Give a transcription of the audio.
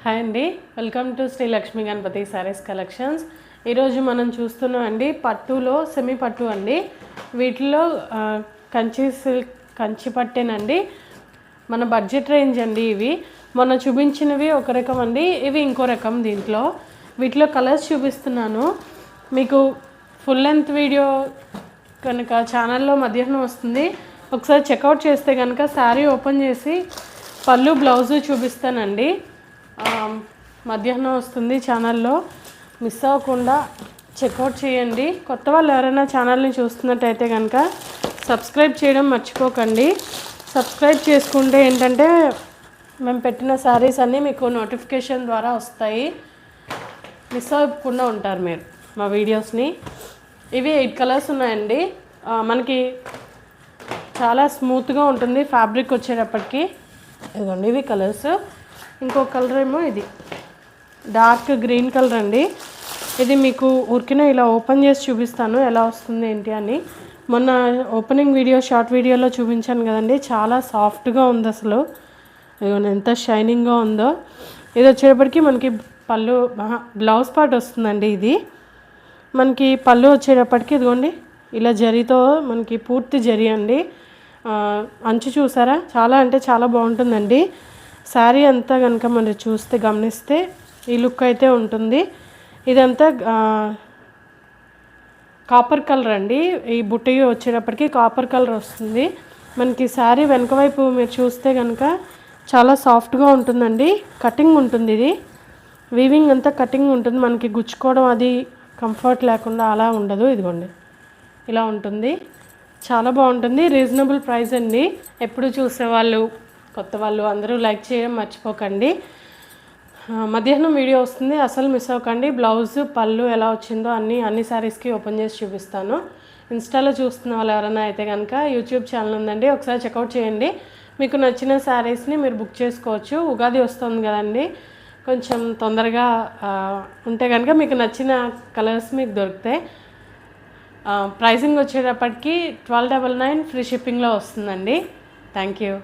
Hi అండి, welcome to Shri Lakshmi Ganapathi sarees collections. ఈరోజు మనం చూస్తున్నాం అండి పట్టులో సెమీ పట్టు అండి. వీటిలో కంచి పట్టేనండి. మన బడ్జెట్ రేంజ్ అండి. ఇవి మొన్న చూపించినవి ఒక రకం అండి, ఇవి ఇంకో రకం. వీటిలో కలర్స్ చూపిస్తున్నాను మీకు. ఫుల్ లెంత్ వీడియో కనుక ఛానల్లో మధ్యాహ్నం వస్తుంది, ఒకసారి చెక్అవుట్ చేస్తే కనుక శారీ ఓపెన్ చేసి పళ్ళు బ్లౌజు చూపిస్తానండి. మధ్యాహ్నం వస్తుంది ఛానల్లో, మిస్ అవ్వకుండా చెక్అవుట్ చేయండి. కొత్త వాళ్ళు ఎవరైనా ఛానల్ని చూస్తున్నట్టయితే కనుక సబ్స్క్రైబ్ చేయడం మర్చిపోకండి. సబ్స్క్రైబ్ చేసుకుంటే ఏంటంటే మేము పెట్టిన శారీస్ అన్నీ మీకు నోటిఫికేషన్ ద్వారా వస్తాయి, మిస్ అవ్వకుండా ఉంటారు మీరు మా వీడియోస్ని. ఇవి 8 కలర్స్ ఉన్నాయండి. మనకి చాలా స్మూత్గా ఉంటుంది ఫ్యాబ్రిక్ వచ్చేటప్పటికి. ఇదిగోండి ఇవి కలర్స్. ఇంకో కలర్ ఏమో ఇది డార్క్ గ్రీన్ కలర్ అండి. ఇది మీకు ఊరికినే ఇలా ఓపెన్ చేసి చూపిస్తాను ఎలా వస్తుంది ఏంటి అని. మొన్న ఓపెనింగ్ వీడియో షార్ట్ వీడియోలో చూపించాను కదండి, చాలా సాఫ్ట్గా ఉంది అసలు. ఇదిగోండి ఎంత షైనింగ్గా ఉందో. ఇది వచ్చేటప్పటికి మనకి పళ్ళు బ్లౌజ్ పార్ట్ వస్తుందండి. ఇది మనకి పళ్ళు వచ్చేటప్పటికి ఇదిగోండి ఇలా జరీతో మనకి పూర్తి జరీ అండి. అంచు చూసారా, చాలా అంటే చాలా బాగుంటుందండి. శారీ అంతా కనుక మనం చూస్తే గమనిస్తే ఈ లుక్ అయితే ఉంటుంది. ఇదంతా కాపర్ కలర్ అండి. ఈ బుట్టి వచ్చేటప్పటికి కాపర్ కలర్ వస్తుంది మనకి. శారీ వెనక వైపు మీరు చూస్తే కనుక చాలా సాఫ్ట్గా ఉంటుందండి. కటింగ్ ఉంటుంది, ఇది వీవింగ్ అంతా కటింగ్ ఉంటుంది. మనకి గుచ్చుకోవడం అది కంఫర్ట్ లేకుండా అలా ఉండదు. ఇదిగోండి ఇలా ఉంటుంది, చాలా బాగుంటుంది. రీజనబుల్ ప్రైస్ అండి. ఎప్పుడు చూసేవాళ్ళు కొత్త వాళ్ళు అందరూ లైక్ చేయడం మర్చిపోకండి. మధ్యాహ్నం వీడియో వస్తుంది, అసలు మిస్ అవ్వకండి. బ్లౌజ్ పళ్ళు ఎలా వచ్చిందో అన్ని శారీస్కి ఓపెన్ చేసి చూపిస్తాను. ఇన్స్టాలో చూస్తున్న వాళ్ళు ఎవరైనా అయితే కనుక యూట్యూబ్ ఛానల్ ఉందండి, ఒకసారి చెక్అవుట్ చేయండి. మీకు నచ్చిన శారీస్ని మీరు బుక్ చేసుకోవచ్చు. ఉగాది వస్తుంది కదండి, కొంచెం తొందరగా ఉంటే కనుక మీకు నచ్చిన కలర్స్ మీకు దొరుకుతాయి. ప్రైసింగ్ వచ్చేటప్పటికి 1299 ఫ్రీ షిప్పింగ్లో వస్తుందండి. Thank you.